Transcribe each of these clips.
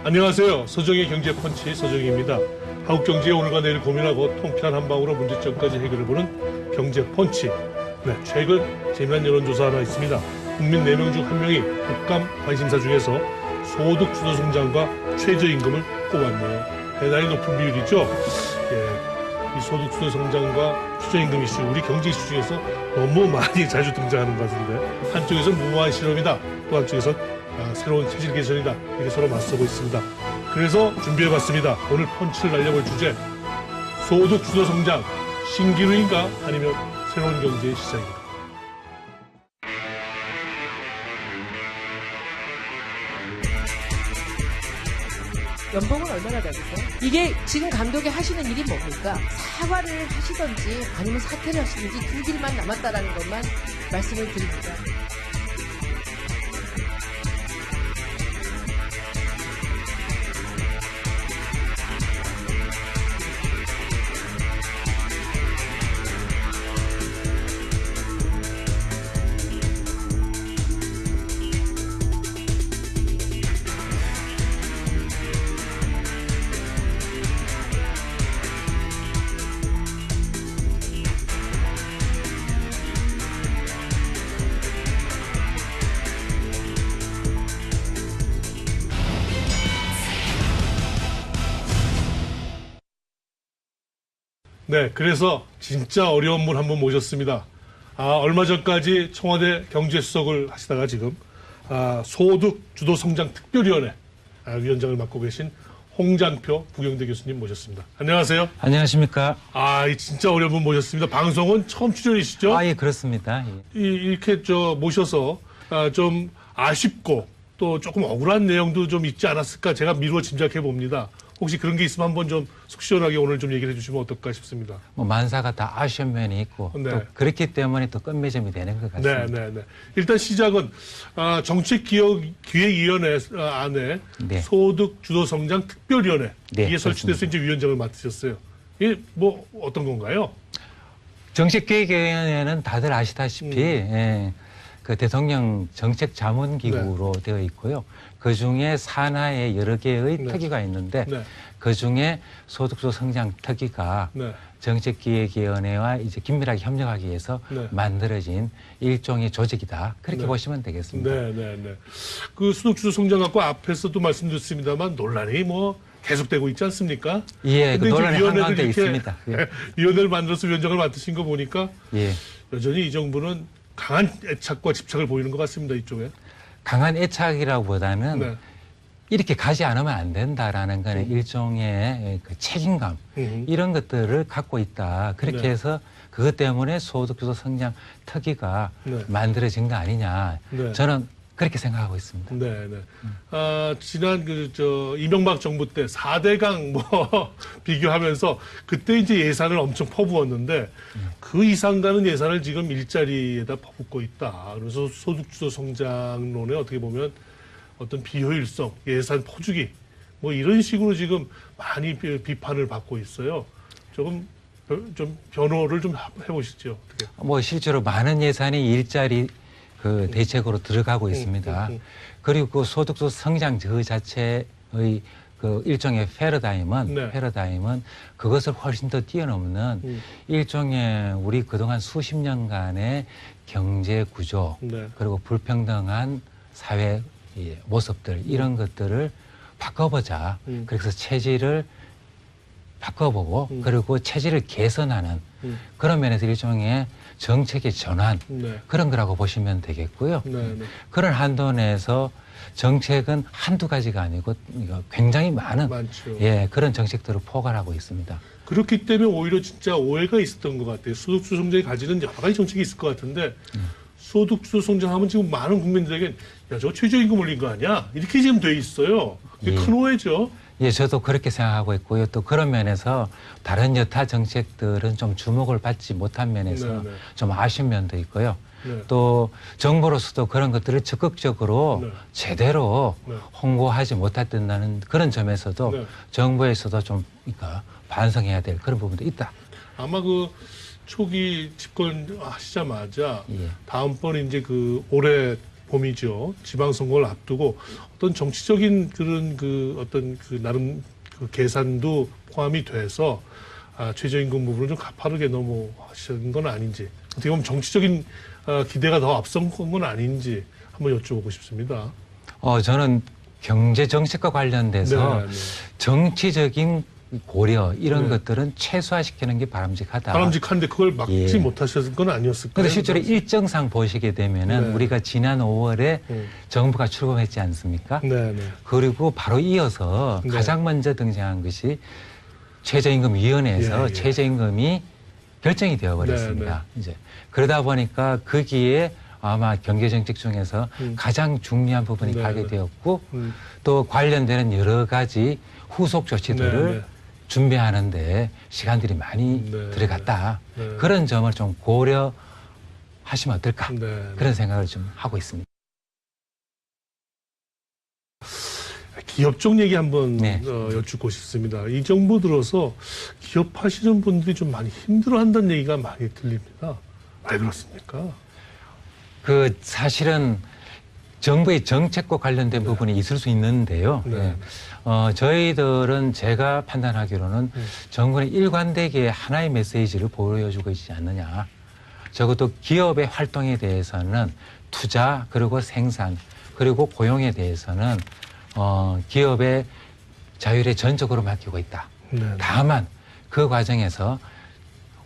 안녕하세요. 서정의 경제 펀치 서정희입니다. 한국 경제의 오늘과 내일 고민하고 통쾌한 한방으로 문제점까지 해결해보는 경제 펀치. 네, 최근 재미난 여론조사 하나 있습니다. 국민 4명 중 1명이 국감 관심사 중에서 소득 주도 성장과 최저임금을 꼽았네요. 대단히 높은 비율이죠. 이 소득 주도 성장과 최저임금 이슈, 우리 경제 이슈 중에서 너무 많이 자주 등장하는 것 같은데, 한쪽에서 무모한 실험이다, 또 한쪽에서 새로운 체질 개선이다, 이렇게 서로 맞서고 있습니다. 그래서 준비해봤습니다. 오늘 펀치를 날려볼 주제, 소득 주도 성장, 신기루인가 아니면 새로운 경제의 시작입니다. 연봉은 얼마나 받으세요? 이게 지금 감독이 하시는 일이 뭡니까? 사과를 하시던지 아니면 사퇴를 하시든지 두 길만 남았다라는 것만 말씀을 드립니다. 네, 그래서 진짜 어려운 분 한 분 모셨습니다. 얼마 전까지 청와대 경제수석을 하시다가 지금 소득 주도 성장 특별위원회 위원장을 맡고 계신 홍장표 부경대 교수님 모셨습니다. 안녕하세요. 안녕하십니까. 진짜 어려운 분 모셨습니다. 방송은 처음 출연이시죠? 예, 그렇습니다. 예. 이렇게 모셔서 좀 아쉽고 또 조금 억울한 내용도 좀 있지 않았을까 제가 미루어 짐작해 봅니다. 혹시 그런 게 있으면 한번 좀 속 시원하게 오늘 좀 얘기를 해주시면 어떨까 싶습니다. 만사가 다 아쉬운 면이 있고 네. 또 그렇기 때문에 또 끝맺음이 되는 것 같습니다. 네. 일단 시작은 정책기획위원회 안에 네. 소득 주도 성장 특별위원회 네, 이게 설치돼서 이제 위원장을 맡으셨어요. 이게 뭐 어떤 건가요? 정책기획위원회는 다들 아시다시피 그 대통령 정책자문기구로 되어 있고요. 그중에 산하에 여러 개의 특위가 있는데 그중에 소득주도 성장 특위가 정책기획위원회와 이제 긴밀하게 협력하기 위해서 만들어진 일종의 조직이다. 그렇게 보시면 되겠습니다. 그 소득주도 성장 갖고 앞에서도 말씀드렸습니다만 논란이 계속되고 있지 않습니까? 예, 그 논란이 한가운데 있습니다. 예. 위원회를 만들어서 위원장을 맡으신 거 보니까 예. 여전히 이 정부는 강한 애착과 집착을 보이는 것 같습니다. 이쪽에. 강한 애착이라기보다는 이렇게 가지 않으면 안 된다라는 거는 일종의 그 책임감 이런 것들을 갖고 있다. 그렇게 해서 그것 때문에 소득주도 성장 특위가 만들어진 거 아니냐. 저는 그렇게 생각하고 있습니다. 지난 이명박 정부 때 4대강 비교하면서 그때 이제 예산을 엄청 퍼부었는데 그 이상 가는 예산을 지금 일자리에다 퍼붓고 있다. 그래서 소득주도 성장론에 어떻게 보면 어떤 비효율성, 예산 퍼주기 이런 식으로 지금 많이 비판을 받고 있어요. 좀 변호를 좀 해보시죠. 어떻게? 실제로 많은 예산이 일자리 그 대책으로 들어가고 있습니다. 그리고 그 소득주도 성장 그 자체의 그 일종의 패러다임은 그것을 훨씬 더 뛰어넘는 일종의 우리 그동안 수십 년간의 경제 구조 그리고 불평등한 사회 모습들 이런 것들을 바꿔보자. 그래서 체질을 바꿔보고 그리고 체질을 개선하는 그런 면에서 일종의 정책의 전환 그런 거라고 보시면 되겠고요. 그런 한도 내에서 정책은 한두 가지가 아니고 굉장히 많은 그런 정책들을 포괄하고 있습니다. 그렇기 때문에 오히려 진짜 오해가 있었던 것 같아요. 소득주도 성장이 가지는 여러 가지 정책이 있을 것 같은데 소득주도 성장하면 지금 많은 국민들에게 저거 최저임금 올린 거 아니야? 이렇게 지금 돼 있어요. 그게 큰 오해죠. 예, 저도 그렇게 생각하고 있고요. 또 그런 면에서 다른 여타 정책들은 좀 주목을 받지 못한 면에서 좀 아쉬운 면도 있고요. 또 정부로서도 그런 것들을 적극적으로 제대로 홍보하지 못했다는 그런 점에서도 정부에서도 좀 반성해야 될 그런 부분도 있다. 아마 그 초기 집권하시자마자 다음번 이제 그 올해 봄이죠. 지방선거를 앞두고 어떤 정치적인 그런 어떤 나름 계산도 포함이 돼서 최저임금 부분을 좀 가파르게 넘어가신 건 아닌지, 어떻게 보면 정치적인 기대가 더 앞선 건 아닌지 한번 여쭤보고 싶습니다. 저는 경제 정책과 관련돼서 네. 정치적인 고려 이런 것들은 최소화시키는 게 바람직하다. 바람직한데 그걸 막지 못하셨을 건 아니었을까요? 그런데 실제로 일정상 보시게 되면은 우리가 지난 5월에 정부가 출범했지 않습니까? 그리고 바로 이어서 가장 먼저 등장한 것이 최저임금위원회에서 최저임금이 결정이 되어버렸습니다. 이제 그러다 보니까 거기에 아마 경제정책 중에서 가장 중요한 부분이 가게 되었고 또 관련되는 여러 가지 후속 조치들을 준비하는데 시간들이 많이 들어갔다. 그런 점을 좀 고려하시면 어떨까. 그런 생각을 좀 하고 있습니다. 기업 쪽 얘기 한번 여쭙고 싶습니다. 이 정부 들어서 기업하시는 분들이 좀 많이 힘들어한다는 얘기가 많이 들립니다. 왜 그렇습니까? 사실은 정부의 정책과 관련된 부분이 있을 수 있는데요. 저희들은 제가 판단하기로는 정부는 일관되게 하나의 메시지를 보여주고 있지 않느냐. 적어도 기업의 활동에 대해서는 투자 그리고 생산 그리고 고용에 대해서는 기업의 자율에 전적으로 맡기고 있다. 다만 그 과정에서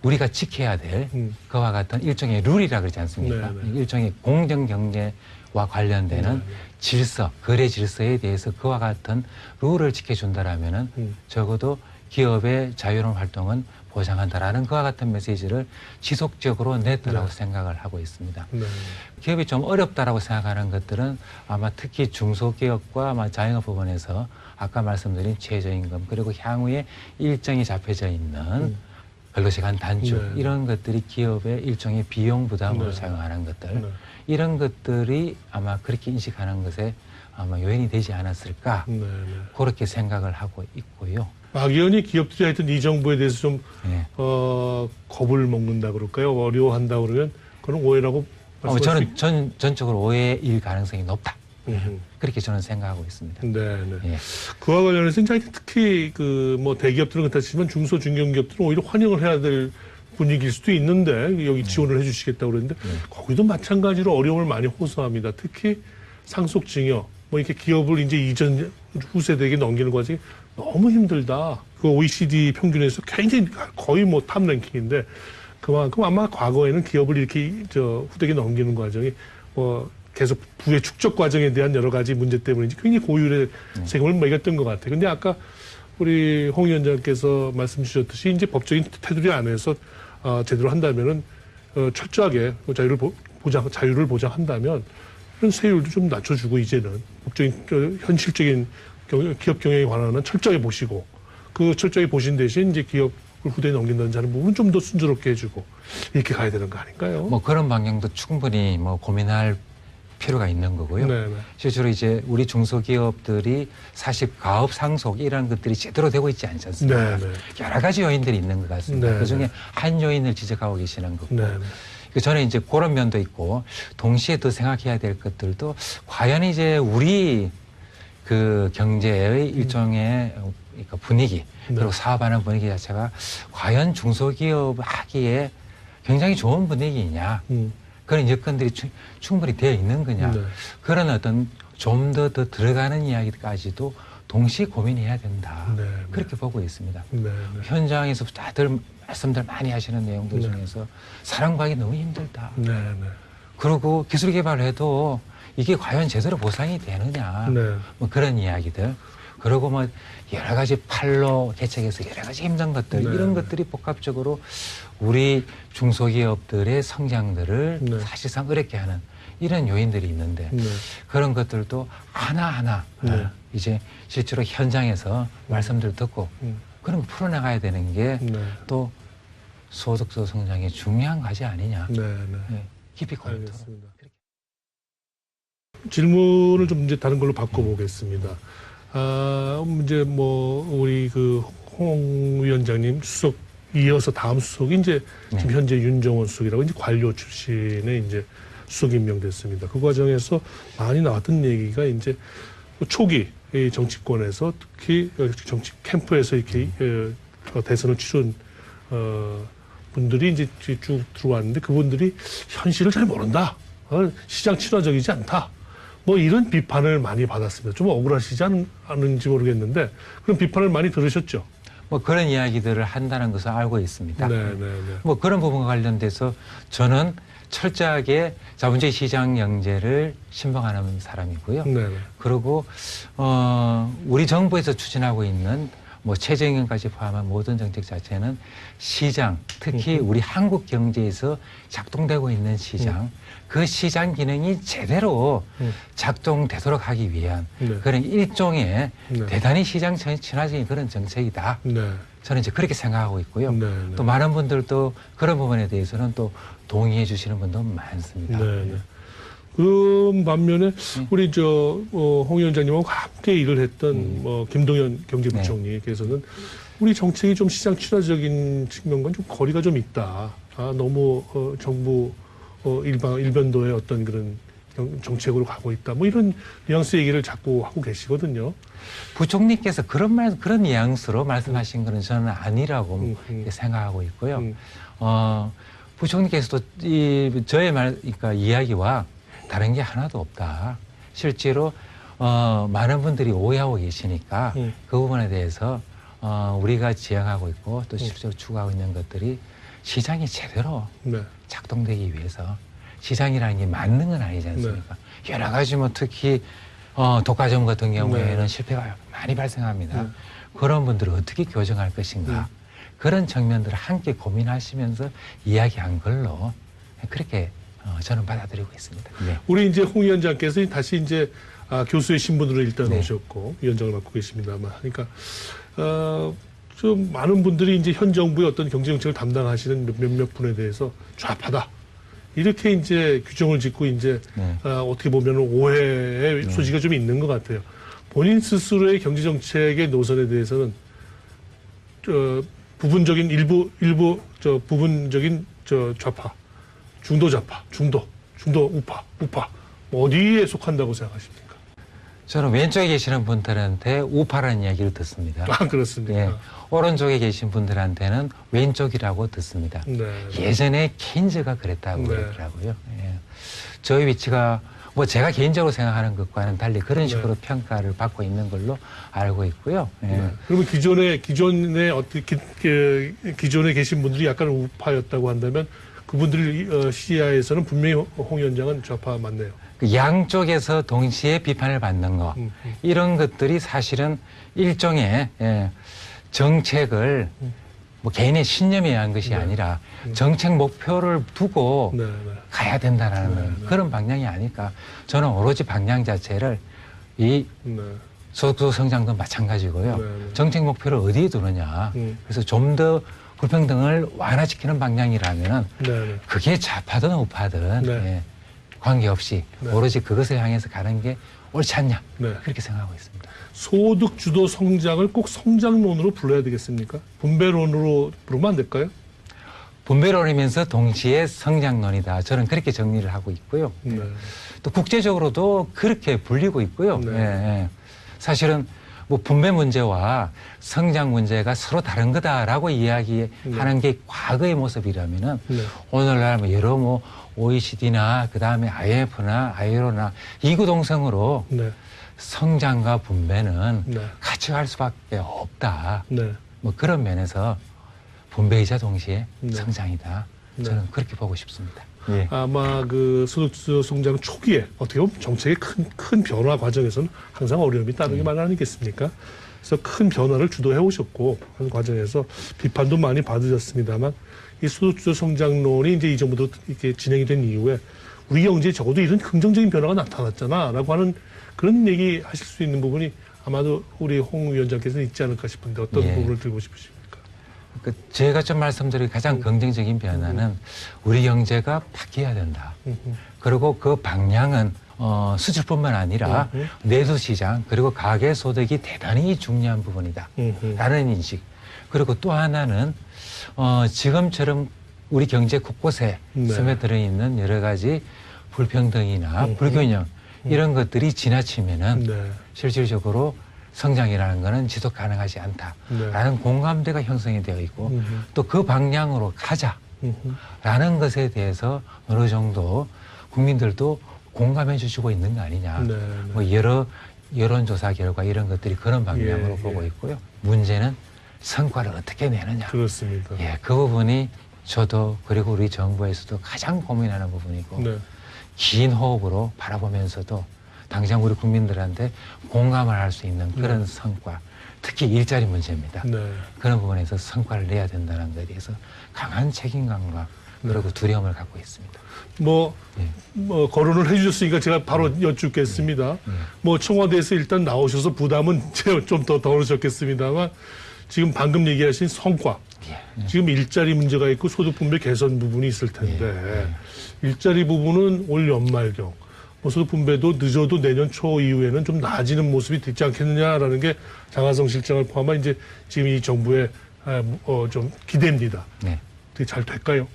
우리가 지켜야 될 그와 같은 일종의 룰이라 그러지 않습니까? 일종의 공정경제와 관련되는 질서, 거래 질서에 대해서 그와 같은 룰을 지켜준다라면은 적어도 기업의 자유로운 활동은 보장한다라는 그와 같은 메시지를 지속적으로 냈다라고 생각을 하고 있습니다. 기업이 좀 어렵다라고 생각하는 것들은 아마 특히 중소기업과 아마 자영업 부분에서 아까 말씀드린 최저임금 그리고 향후에 일정이 잡혀져 있는 근로시간 단축 이런 것들이 기업의 일종의 비용 부담으로 작용하는 것들 이런 것들이 아마 그렇게 인식하는 것에 아마 요인이 되지 않았을까 그렇게 생각을 하고 있고요. 막연히 기업들이 하여튼 이 정부에 대해서 좀 겁을 먹는다 그럴까요? 어려워한다 그러면 그건 오해라고 말씀하실 수 저는 전적으로 오해일 가능성이 높다. 그렇게 저는 생각하고 있습니다. 그와 관련해서 특히 대기업들은 그렇다지만 중소 중견기업들은 오히려 환영을 해야 될 분위기일 수도 있는데 여기 지원을 해주시겠다고 그랬는데 거기도 마찬가지로 어려움을 많이 호소합니다. 특히 상속증여 이렇게 기업을 이제 이전 후세대에게 넘기는 과정이 너무 힘들다. 그 OECD 평균에서 굉장히 거의 탑 랭킹인데 그만큼 아마 과거에는 기업을 이렇게 후대에게 넘기는 과정이 계속 부의 축적 과정에 대한 여러 가지 문제 때문인지 굉장히 고율의 세금을 매겼던 것 같아요. 근데 아까 우리 홍 위원장께서 말씀 주셨듯이 이제 법적인 테두리 안에서 제대로 한다면은 철저하게 자유를 보장한다면 이런 세율도 좀 낮춰주고 이제는 법적인 현실적인 기업 경영에 관한 철저하게 보시고 그 철저하게 보신 대신 이제 기업을 후대에 넘긴다든지 하는 부분은 좀 더 순조롭게 해주고 이렇게 가야 되는 거 아닐까요? 그런 방향도 충분히 고민할 필요가 있는 거고요. 실제로 이제 우리 중소기업들이 사실 가업 상속 이런 것들이 제대로 되고 있지 않지 않습니까? 여러 가지 요인들이 있는 것 같습니다. 그중에 한 요인을 지적하고 계시는 거고. 저는 이제 그런 면도 있고 동시에 더 생각해야 될 것들도 과연 이제 우리 경제의 일종의 분위기 그리고 사업하는 분위기 자체가 과연 중소기업 하기에 굉장히 좋은 분위기이냐 그런 여건들이 충분히 되어 있는 거냐 그런 어떤 좀 더 들어가는 이야기까지도 동시에 고민해야 된다 그렇게 보고 있습니다. 현장에서 다들 말씀들 많이 하시는 내용들 중에서 사람 구하기 너무 힘들다. 그리고 기술 개발을 해도 이게 과연 제대로 보상이 되느냐 그런 이야기들 그리고 여러 가지 판로 개척해서 여러 가지 힘든 것들 이런 것들이 복합적으로 우리 중소기업들의 성장들을 사실상 어렵게 하는 이런 요인들이 있는데 그런 것들도 하나하나 이제 실제로 현장에서 말씀들 듣고 그런 거 풀어나가야 되는 게 또 소득도 성장의 중요한 과제 아니냐 깊이 고민하겠습니다. 질문을 좀 이제 다른 걸로 바꿔보겠습니다. 이제 우리 홍 위원장님 수석 이어서 다음 수석이 이제 지금 현재 윤정원 수석이라고 이제 관료 출신의 이제 수석이 임명됐습니다. 그 과정에서 많이 나왔던 얘기가 이제 초기 이 정치권에서 특히 정치 캠프에서 이렇게 대선을 치른 분들이 이제 쭉 들어왔는데 그분들이 현실을 잘 모른다. 시장 친화적이지 않다. 뭐 이런 비판을 많이 받았습니다. 좀 억울하시지 않은지 모르겠는데 그런 비판을 많이 들으셨죠? 뭐 그런 이야기들을 한다는 것을 알고 있습니다. 네. 뭐 그런 부분과 관련돼서 저는 철저하게 자본주의 시장 경제를 신봉하는 사람이고요. 네. 그리고 우리 정부에서 추진하고 있는 뭐 최저임금까지 포함한 모든 정책 자체는 시장, 특히 우리 한국 경제에서 작동되고 있는 시장, 그 시장 기능이 제대로 작동되도록 하기 위한 그런 일종의 대단히 시장 친화적인 그런 정책이다. 저는 이제 그렇게 생각하고 있고요. 또 많은 분들도 그런 부분에 대해서는 또 동의해 주시는 분도 많습니다. 그 반면에 우리 홍 위원장님하고 함께 일을 했던 김동연 경제부총리께서는 우리 정책이 좀 시장 친화적인 측면과는 좀 거리가 좀 있다. 너무 정부 일변도의 어떤 그런 정책으로 가고 있다. 뭐 이런 뉘앙스 얘기를 자꾸 하고 계시거든요. 부총리께서 그런 뉘앙스로 말씀하신 거는 저는 아니라고 생각하고 있고요. 부총리께서도 저의 그러니까 이야기와 다른 게 하나도 없다. 실제로 많은 분들이 오해하고 계시니까 그 부분에 대해서 우리가 지향하고 있고 또 실제로 추구하고 있는 것들이 시장이 제대로 작동되기 위해서 시장이라는 게 맞는 건 아니지 않습니까? 여러 가지 뭐 특히 독과점 같은 경우에는 실패가 많이 발생합니다. 그런 분들을 어떻게 교정할 것인가 그런 측면들을 함께 고민하시면서 이야기한 걸로 그렇게 저는 받아들이고 있습니다. 우리 이제 홍 위원장께서 다시 이제 교수의 신분으로 일단 오셨고 위원장을 맡고 계십니다만 그러니까 좀 많은 분들이 이제 현 정부의 어떤 경제 정책을 담당하시는 몇몇 분에 대해서 좌파다. 이렇게 이제 규정을 짓고 이제 어떻게 보면 오해의 소지가 좀 있는 것 같아요. 본인 스스로의 경제 정책의 노선에 대해서는 부분적인 부분적인 좌파, 중도 좌파, 중도 우파 어디에 속한다고 생각하십니까? 저는 왼쪽에 계시는 분들한테 우파라는 이야기를 듣습니다. 그렇습니까? 예, 오른쪽에 계신 분들한테는 왼쪽이라고 듣습니다. 예전에 케인즈가 그랬다고 그러더라고요. 예. 저희 위치가 뭐 제가 개인적으로 생각하는 것과는 달리 그런 식으로 평가를 받고 있는 걸로 알고 있고요. 그러면 기존에 계신 분들이 약간 우파였다고 한다면 그분들 시야에서는 분명히 홍 위원장은 좌파 맞네요. 양쪽에서 동시에 비판을 받는 거 이런 것들이 사실은 일종의 정책을 뭐 개인의 신념에 의한 것이 아니라 정책 목표를 두고 가야 된다는 그런 방향이 아닐까. 저는 오로지 방향 자체를 이 소득 성장도 마찬가지고요. 정책 목표를 어디에 두느냐. 그래서 좀 더 불평등을 완화시키는 방향이라면 그게 좌파든 우파든 관계없이 오로지 그것을 향해서 가는 게 옳지 않냐 그렇게 생각하고 있습니다. 소득 주도 성장을 꼭 성장론으로 불러야 되겠습니까? 분배론으로 부르면 안 될까요? 분배론이면서 동시에 성장론이다. 저는 그렇게 정리를 하고 있고요. 또 국제적으로도 그렇게 불리고 있고요. 사실은 뭐 분배 문제와 성장 문제가 서로 다른 거다라고 이야기하는 게 과거의 모습이라면은 오늘날 뭐 여러 뭐 OECD나 그 다음에 IMF나 ILO나 이구동성으로 성장과 분배는 같이 갈 수밖에 없다. 뭐 그런 면에서 분배이자 동시에 성장이다. 저는 그렇게 보고 싶습니다. 아마 그 소득주도 성장 초기에 어떻게 보면 정책의 큰 변화 과정에서는 항상 어려움이 따르게 마련이겠습니까? 그래서 큰 변화를 주도해 오셨고 한 과정에서 비판도 많이 받으셨습니다만 이 소득주도 성장론이 이제 이 정부도 이렇게 진행이 된 이후에 우리 경제에 적어도 이런 긍정적인 변화가 나타났잖아라고 하는 그런 얘기 하실 수 있는 부분이 아마도 우리 홍 위원장께서는 있지 않을까 싶은데 어떤 부분을 들고 싶으십니까? 제가 좀 말씀드린 가장 긍정적인 변화는 우리 경제가 바뀌어야 된다. 그리고 그 방향은 수출뿐만 아니라 내수 시장 그리고 가계 소득이 대단히 중요한 부분이다. 라는 인식. 그리고 또 하나는 지금처럼 우리 경제 곳곳에 스며들어 있는 여러 가지 불평등이나 불균형 이런 것들이 지나치면은 네. 실질적으로 성장이라는 것은 지속 가능하지 않다라는 공감대가 형성이 되어 있고 또 그 방향으로 가자라는 것에 대해서 어느 정도 국민들도 공감해 주시고 있는 거 아니냐. 네. 뭐 여러 여론조사 결과 이런 것들이 그런 방향으로 예, 보고 예. 있고요. 문제는 성과를 어떻게 내느냐. 그렇습니다. 예, 그 부분이 저도 그리고 우리 정부에서도 가장 고민하는 부분이고 네. 긴 호흡으로 바라보면서도 당장 우리 국민들한테 공감을 할 수 있는 그런 성과, 특히 일자리 문제입니다. 네. 그런 부분에서 성과를 내야 된다는 것에 대해서 강한 책임감과 그리고 두려움을 갖고 있습니다. 뭐 거론을 해주셨으니까 제가 바로 여쭙겠습니다. 뭐 청와대에서 일단 나오셔서 부담은 좀 더 덜으셨겠습니다만 지금 방금 얘기하신 성과, 지금 일자리 문제가 있고 소득 분배 개선 부분이 있을 텐데 일자리 부분은 올 연말경 뭐 소득 분배도 늦어도 내년 초 이후에는 좀 나아지는 모습이 되지 않겠느냐라는 게 장하성 실장을 포함한 이제 지금 이 정부의 좀 기대입니다. 네. 어떻게 잘 될까요?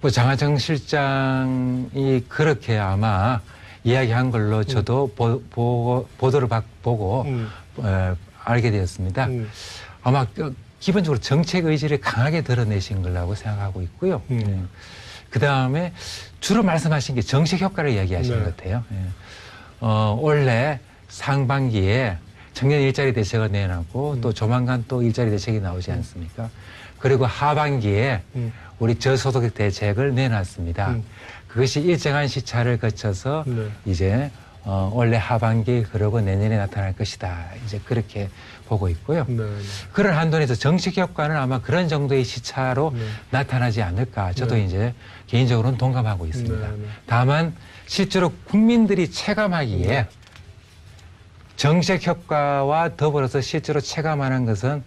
뭐 장하정 실장이 그렇게 아마 이야기한 걸로 저도 보도를 보고 알게 되었습니다. 아마 기본적으로 정책 의지를 강하게 드러내신 거라고 생각하고 있고요. 그 다음에 주로 말씀하신 게 정책 효과를 이야기하신 네. 것 같아요. 올해 상반기에 청년 일자리 대책을 내놨고 또 조만간 또 일자리 대책이 나오지 않습니까? 그리고 하반기에 우리 저소득 대책을 내놨습니다. 그것이 일정한 시차를 거쳐서 네. 이제 올해 하반기 그러고 내년에 나타날 것이다. 이제 그렇게 보고 있고요. 네. 그런 한도에서 정책 효과는 아마 그런 정도의 시차로 네. 나타나지 않을까. 저도 네. 이제 개인적으로는 동감하고 있습니다. 네, 네. 다만 실제로 국민들이 체감하기에 네. 정책 효과와 더불어서 실제로 체감하는 것은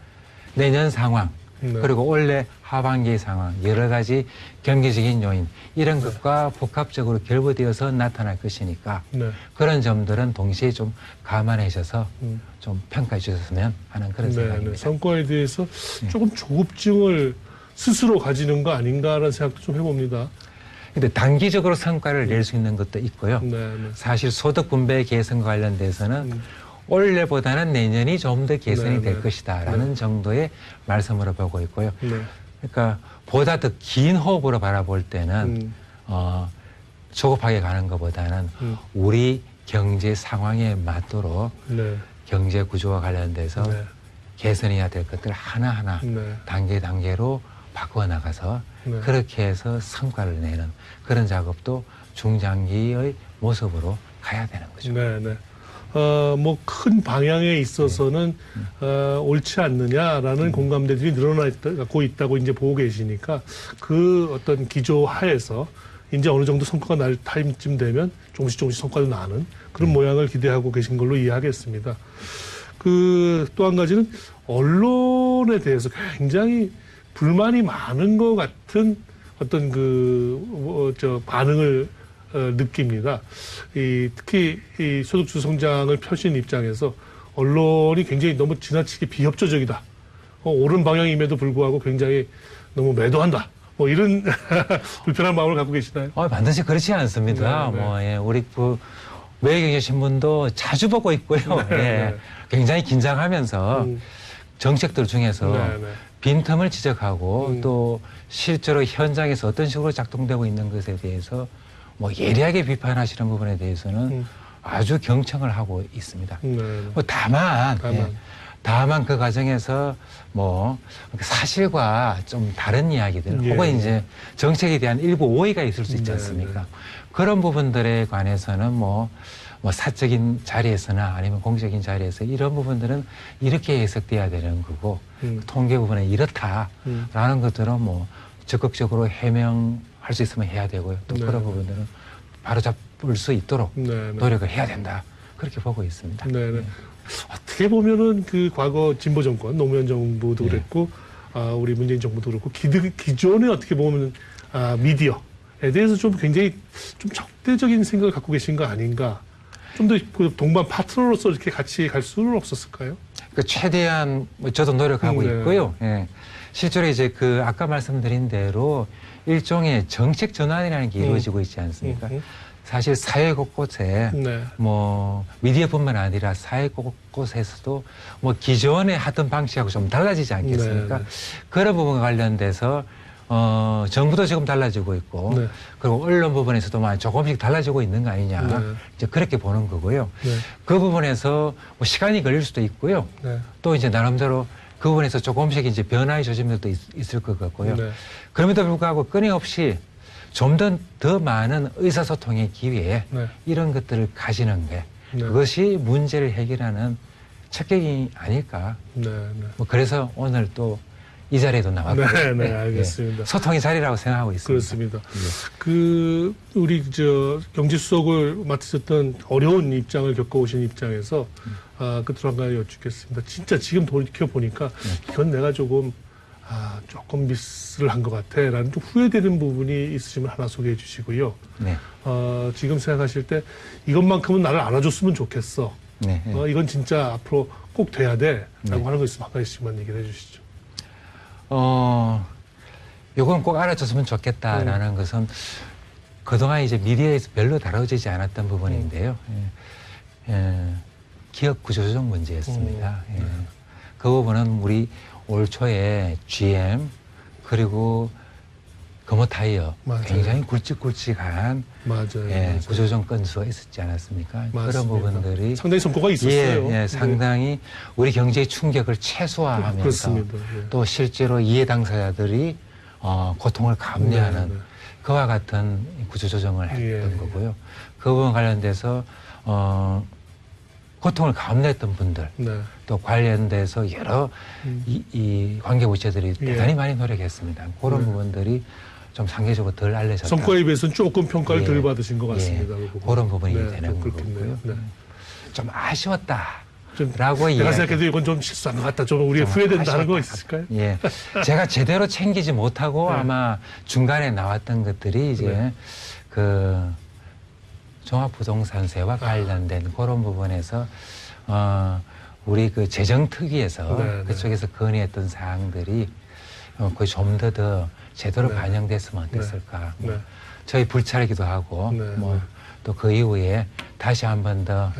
내년 상황, 네. 그리고 올해 하반기 상황, 여러 가지 경제적인 요인 이런 것과 복합적으로 결부되어서 나타날 것이니까 네. 그런 점들은 동시에 좀 감안하셔서 좀 평가해 주셨으면 하는 그런 네, 생각입니다. 네. 성과에 대해서 조금 조급증을 스스로 가지는 거 아닌가라는 생각도 좀 해봅니다. 근데 단기적으로 성과를 낼 수 있는 것도 있고요. 네, 네. 사실 소득 분배 개선과 관련돼서는 올해보다는 내년이 좀 더 개선이 네, 될 네. 것이다라는 정도의 말씀으로 보고 있고요. 네. 그러니까 보다 더 긴 호흡으로 바라볼 때는 조급하게 가는 것보다는 우리 경제 상황에 맞도록 네. 경제 구조와 관련돼서 네. 개선해야 될 것들 하나하나 네. 단계로 바꿔 나가서 네. 그렇게 해서 성과를 내는 그런 작업도 중장기의 모습으로 가야 되는 거죠. 네, 네. 뭐 큰 방향에 있어서는 옳지 않느냐라는 공감대들이 늘어나고 있다고 이제 보고 계시니까 그 어떤 기조 하에서 이제 어느 정도 성과가 날 타임쯤 되면 조금씩 성과도 나는 그런 모양을 기대하고 계신 걸로 이해하겠습니다. 그 또 한 가지는 언론에 대해서 굉장히 불만이 많은 것 같은 어떤 반응을 느낍니다. 특히 이 소득주 성장을 펴신 입장에서 언론이 굉장히 너무 지나치게 비협조적이다. 옳은 방향임에도 불구하고 굉장히 너무 매도한다. 뭐 이런 불편한 마음을 갖고 계시나요? 반드시 그렇지 않습니다. 네, 네. 뭐, 예, 우리 매일경제신문도 자주 보고 있고요. 네, 예, 네. 굉장히 긴장하면서 정책들 중에서 네, 네. 빈틈을 지적하고 또 실제로 현장에서 어떤 식으로 작동되고 있는 것에 대해서 뭐 예리하게 비판하시는 부분에 대해서는 아주 경청을 하고 있습니다. 네, 네. 뭐 다만 그 과정에서 뭐 사실과 좀 다른 이야기들 예. 혹은 이제 정책에 대한 일부 오해가 있을 수 있지 네, 않습니까? 네. 그런 부분들에 관해서는 뭐 사적인 자리에서나 아니면 공적인 자리에서 이런 부분들은 이렇게 해석돼야 되는 거고 통계 부분에 이렇다라는 것들은 뭐 적극적으로 해명할 수 있으면 해야 되고요. 또 네. 그런 부분들은 바로 잡을 수 있도록 네, 네. 노력을 해야 된다. 그렇게 보고 있습니다. 네네. 어떻게 보면은 그 과거 진보 정권, 노무현 정부도 네. 그랬고, 우리 문재인 정부도 그렇고, 기존에 어떻게 보면 미디어에 대해서 좀 굉장히 좀 적대적인 생각을 갖고 계신 거 아닌가? 좀 더 동반 파트너로서 이렇게 같이 갈 수는 없었을까요? 최대한 저도 노력하고 네. 있고요. 예. 실제로 이제 그 아까 말씀드린 대로 일종의 정책 전환이라는 게 이루어지고 있지 않습니까? 사실 사회 곳곳에 네. 뭐 미디어뿐만 아니라 사회 곳곳에서도 뭐 기존에 하던 방식하고 좀 달라지지 않겠습니까? 네. 그런 부분과 관련돼서 정부도 지금 달라지고 있고 네. 그리고 언론 부분에서도 막 조금씩 달라지고 있는 거 아니냐 네. 이제 그렇게 보는 거고요. 네. 그 부분에서 뭐 시간이 걸릴 수도 있고요. 네. 또 이제 나름대로 그 부분에서 조금씩 이제 변화의 조짐들도 있을 것 같고요. 네. 그럼에도 불구하고 끊임없이 좀 더 많은 의사소통의 기회 네. 이런 것들을 가지는 게 네. 그것이 문제를 해결하는 척격이 아닐까. 네. 네. 뭐 그래서 오늘 또 이 자리에도 나왔고 네, 네, 알겠습니다. 소통의 자리라고 생각하고 있습니다. 그렇습니다. 예. 우리 경제수석을 맡으셨던 어려운 입장을 겪어오신 입장에서 끝으로 한 가지 여쭙겠습니다. 진짜 지금 돌이켜 보니까 이건 내가 조금 미스를 한 것 같아라는 좀 후회되는 부분이 있으시면 하나 소개해 주시고요. 네. 지금 생각하실 때 이것만큼은 나를 안아줬으면 좋겠어. 네. 이건 진짜 앞으로 꼭 돼야 돼라고 네. 하는 거 있으면 한 가지씩만 얘기를 해주시죠. 요건 꼭 알아줬으면 좋겠다라는 것은 그동안 이제 미디어에서 별로 다뤄지지 않았던 부분인데요. 기업 구조조정 문제였습니다. 그 부분은 우리 올 초에 GM 그리고 금호타이어 굉장히 굵직굵직한 맞아요. 구조조정 건수가 있었지 않았습니까? 맞습니다. 그런 부분들이 상당히 성과가 있었어요. 상당히 우리 경제의 충격을 최소화하면서 그렇습니다. 또 실제로 이해 당사자들이 고통을 감내하는 그와 같은 구조조정을 했던 거고요. 그 부분 관련돼서 고통을 감내했던 분들 또 관련돼서 여러 이 관계부처들이 대단히 많이 노력했습니다. 그런 부분들이 좀 상대적으로 덜 알려졌다. 성과에 비해서는 조금 평가를 덜 받으신 것 같습니다. 그런 부분이 되는 거고요. 좀 아쉬웠다. 라고 내가 생각해도 이건 좀 실수한 것 같다. 좀 우리가 후회된다는 거 있을까요? 예. 제가 제대로 챙기지 못하고 아마 중간에 나왔던 것들이 이제 그 종합부동산세와 관련된 그런 부분에서 우리 그 재정특위에서 그쪽에서 건의했던 사항들이 거의 좀 더 제대로 반영됐으면 어땠을까. 저희 불찰이기도 하고 또 그 이후에 다시 한 번 더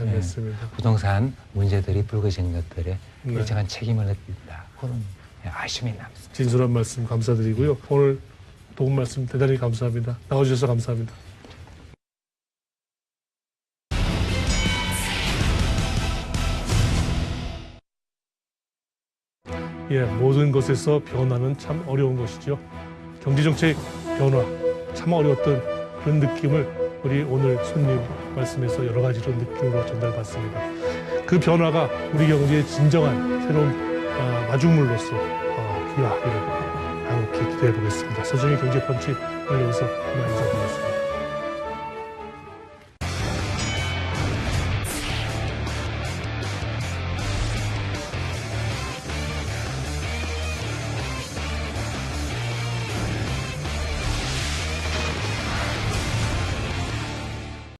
부동산 문제들이 불거진 것들에 일정한 책임을 느낀다. 그런 아쉬움이 남습니다. 진솔한 말씀 감사드리고요. 오늘 도움 말씀 대단히 감사합니다. 나와주셔서 감사합니다. 모든 것에서 변화는 참 어려운 것이죠. 경제정책 변화, 참 어려웠던 그런 느낌을 우리 오늘 손님 말씀에서 여러 가지로 느낌으로 전달받습니다. 그 변화가 우리 경제의 진정한 새로운 마중물로서 기여하기를 간곡히 기대해 보겠습니다. 서정희 경제펀치 오늘 여기서 그만 인사드리겠습니다.